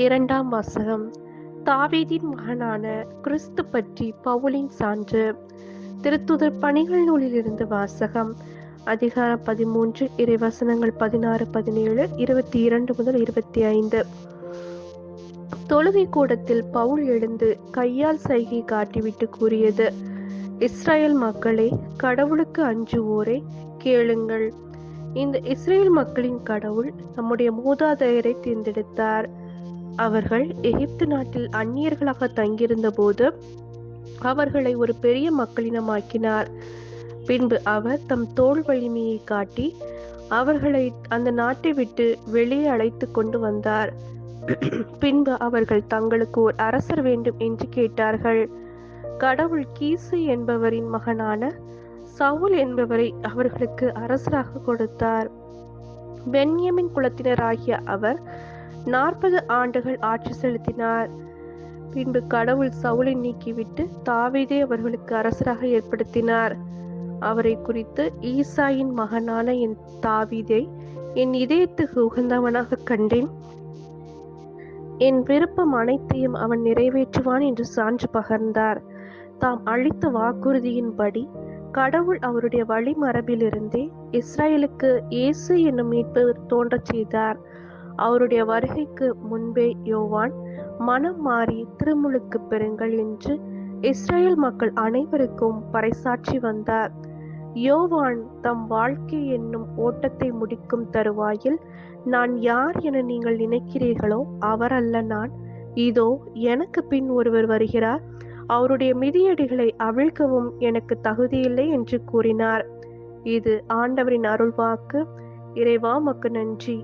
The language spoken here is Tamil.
இரண்டாம் வாசகம். தாவீதின் மகனான கிறிஸ்து பற்றி பவுலின் சான்று. திருத்துதர் பணிகள் நூலிலிருந்து வாசகம். அதிகாரம் 13, இறைவசனங்கள் 16, 17, 22 முதல் 25. தொழுகை கூடத்தில் பவுல் எழுந்து கையால் சைகை காட்டிவிட்டு கூறியது: இஸ்ரேல் மக்களே, கடவுளுக்கு அஞ்சுவோரே, கேளுங்கள். இந்த இஸ்ரேல் மக்களின் கடவுள் நம்முடைய மூதாதையரை தேர்ந்தெடுத்தார். அவர்கள் எகிப்து நாட்டில் அந்நியர்களாக தங்கியிருந்த போது அவர்களை ஒரு பெரிய மக்களினமாக்கினார். பின்பு அவர் தம் தோள் வலிமையை காட்டி அவர்களை அந்த நாட்டை விட்டு வெளியே அழைத்து கொண்டு வந்தார். பின்பு அவர்கள் தங்களுக்கு ஒரு அரசர் வேண்டும் என்று கேட்டார்கள். கடவுள் கீசு என்பவரின் மகனான சவுல் என்பவரை அவர்களுக்கு அரசராக கொடுத்தார். பென்யமின் குலத்தினராகிய அவர் 40 ஆண்டுகள் ஆட்சி செலுத்தினார். பின்பு கடவுள் சவுலை நீக்கிவிட்டு தாவீதை அவர்களுக்கு அரசராக ஏற்படுத்தினார். அவரை குறித்து ஈசாயின் மகனான என் தாவீதை என் இதயத்துக்கு உகந்தவனாக கண்டேன். என் விருப்பம் அனைத்தையும் அவன் நிறைவேற்றுவான் என்று சான்று பகர்ந்தார். தாம் அளித்த வாக்குறுதியின்படி கடவுள் அவருடைய வழிமரபிலிருந்தே இஸ்ரேலுக்கு இயேசு என்னும் மீட்பர் தோன்றச் செய்தார். அவருடைய வருகைக்கு முன்பே யோவான் மனம் மாறி திருமுழுக்கு பெறுங்கள் என்று இஸ்ரேல் மக்கள் அனைவருக்கும் பறைசாற்றி வந்தார். யோவான் தம் வாழ்க்கை என்னும் ஓட்டத்தை முடிக்கும் தருவாயில், நான் யார் என நீங்கள் நினைக்கிறீர்களோ அவர் அல்ல நான், இதோ எனக்கு பின் ஒருவர் வருகிறார், அவருடைய மிதியடிகளை அவிழ்க்கவும் எனக்கு தகுதியில்லை என்று கூறினார். இது ஆண்டவரின் அருள்வாக்கு. இறைவா, உமக்கு நன்றி.